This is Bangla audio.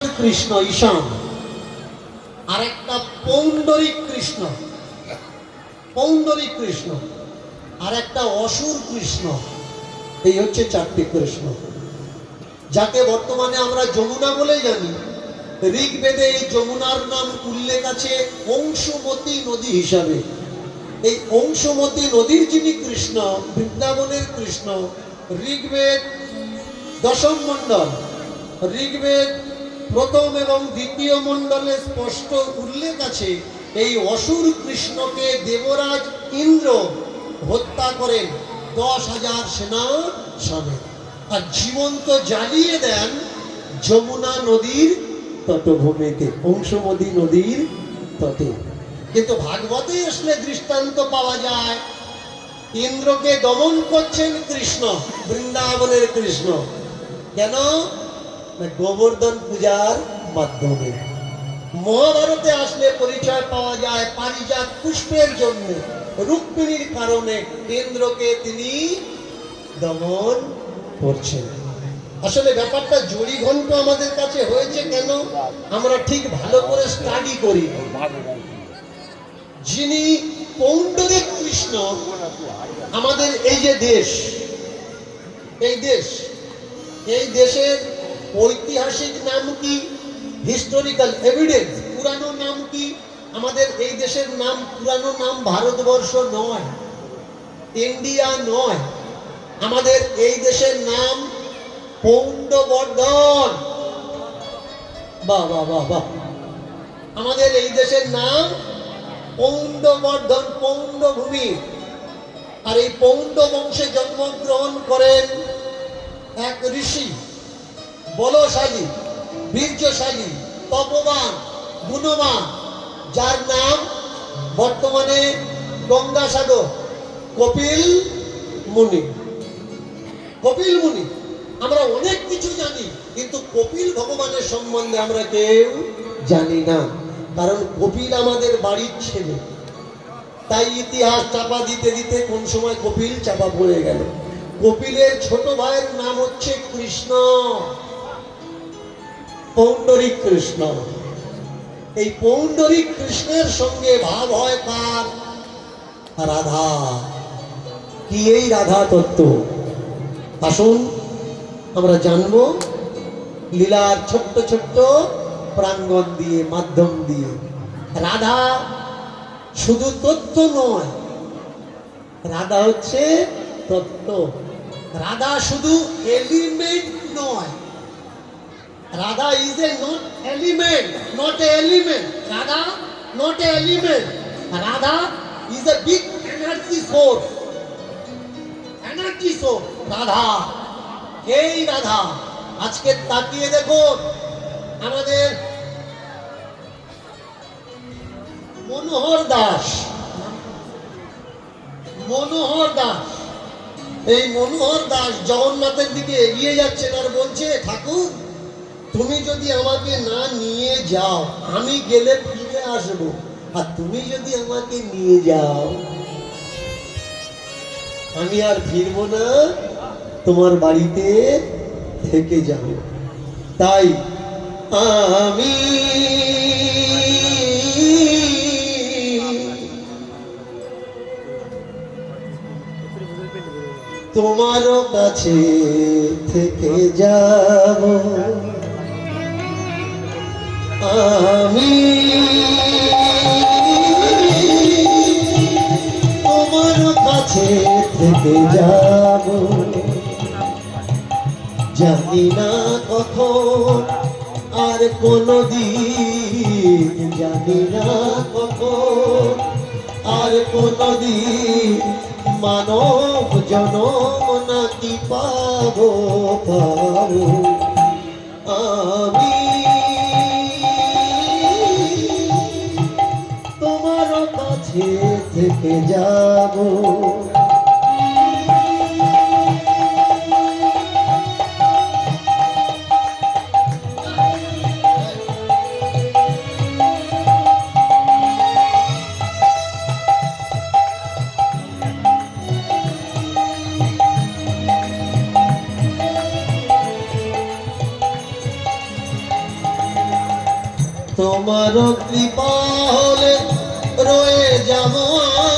কৃষ্ণ ঈশান, আর একটা পৌণ্ডরিক কৃষ্ণ, পৌণ্ডরিক কৃষ্ণ, আর একটা অসুর কৃষ্ণ। এই হচ্ছে চারটি কৃষ্ণ, যাকে বর্তমানে আমরা যমুনা বলে জানি। ঋগ্বেদে এই যমুনার নাম উল্লেখ আছে অংশুমতী নদী হিসাবে। এই অংশুমতী নদীর যিনি কৃষ্ণ, বৃন্দাবনের কৃষ্ণ, ঋগ্বেদ দশম মণ্ডল, ঋগ্বেদ প্রথম এবং দ্বিতীয় মণ্ডলে স্পষ্ট উল্লেখ আছে এই অসুর কৃষ্ণকে দেবরাজ ইন্দ্র হত্যা করেন 10,000 সেনা সমেত, আর জীবন্ত জ্বালিয়ে দেন যমুনা নদীর তটভূমিতে, অংশুমতী নদীর তটে। কিন্তু ভাগবতে আসলে দৃষ্টান্ত পাওয়া যায় ইন্দ্রকে দমন করছেন কৃষ্ণ, বৃন্দাবনের কৃষ্ণ। কেন? গোবর্ধন পূজার মাধ্যমে। মহাভারতে আসলে পরিচয় পাওয়া যায় পারিজাত পুষ্পের জন্য, রুক্মিণীর কারণে ইন্দ্রকে তিনি দমন করছেন। আসলে ব্যাপারটা জড়িঘণ্ট আমাদের কাছে হয়েছে কেন? আমরা ঠিক ভালো করে স্টাডি করি। যিনি পৌণ্ডরিক কৃষ্ণ, আমাদের এই যে দেশ, এই দেশ, এই দেশের ঐতিহাসিক নাম কি? হিস্টোরিক্যাল এভিডেন্স, পুরানো নাম কি? আমাদের এই দেশের নাম, পুরানো নাম ভারতবর্ষ নয়, ইন্ডিয়া নয়। আমাদের এই দেশের নাম পৌণ্ডবর্ধন। বাহ বাহ বাহ বাহ। আমাদের এই দেশের নাম পৌণ্ডবর্ধন, পৌণ্ডভূমি। আর এই পৌণ্ড বংশে জন্মগ্রহণ করেন এক ঋষি, বলশালী, বীর্যশালী, তপবান, গুণবান, যার নাম বর্তমানে গঙ্গাসাগর, কপিল মুনি। কপিল মুনি। আমরা অনেক কিছু জানি, কিন্তু কপিল ভগবানের সম্বন্ধে আমরা কেউ জানি না, কারণ কপিল আমাদের বাড়ির ছেলে। তাই ইতিহাস চাপা দিতে দিতে কোন সময় কপিল চাপা পড়ে গেল। কপিলের ছোট ভাইয়ের নাম হচ্ছে কৃষ্ণ, পৌণ্ডরিক কৃষ্ণ। এই পৌণ্ডরিক কৃষ্ণের সঙ্গে ভাব হয় কার? রাধা। কি এই রাধা তত্ত্ব? আসুন আমরা জানবো লীলার ছোট্ট ছোট্ট প্রাঙ্গণ দিয়ে, মাধ্যম দিয়ে। রাধা শুধু তত্ত্ব নয়, রাধা হচ্ছে তত্ত্ব। রাধা শুধু এলিমেন্ট নয়, Radha is a not element, not a element. Radha not a element, Radha is a big energy source, energy source Radha. এই রাধা আজকে তাকিয়ে দেখুন, আমাদের মনোহর দাস, মনোহর দাস, এই মনোহর দাস জগন্নাথের দিকে এগিয়ে যাচ্ছেন আর বলছে, ঠাকুর তুমি যদি আমাকে না নিয়ে যাও, আমি গেলে ফিরে আসবো, আর তুমি যদি আমাকে নিয়ে যাও, আমি আর ফিরবো না, তোমার বাড়িতে থেকে যাব। তাই আমি তোমার কাছে থেকে যাব, আমি তোমার কাছে থেকে যাব। জানি না কখন আর কোনদিন, জানি না কখন আর কোনদিন মানব জনম নাকি পাবো, পাবো। আমি তোমার কাছে থেকে যাব। তোমার কৃপা হলে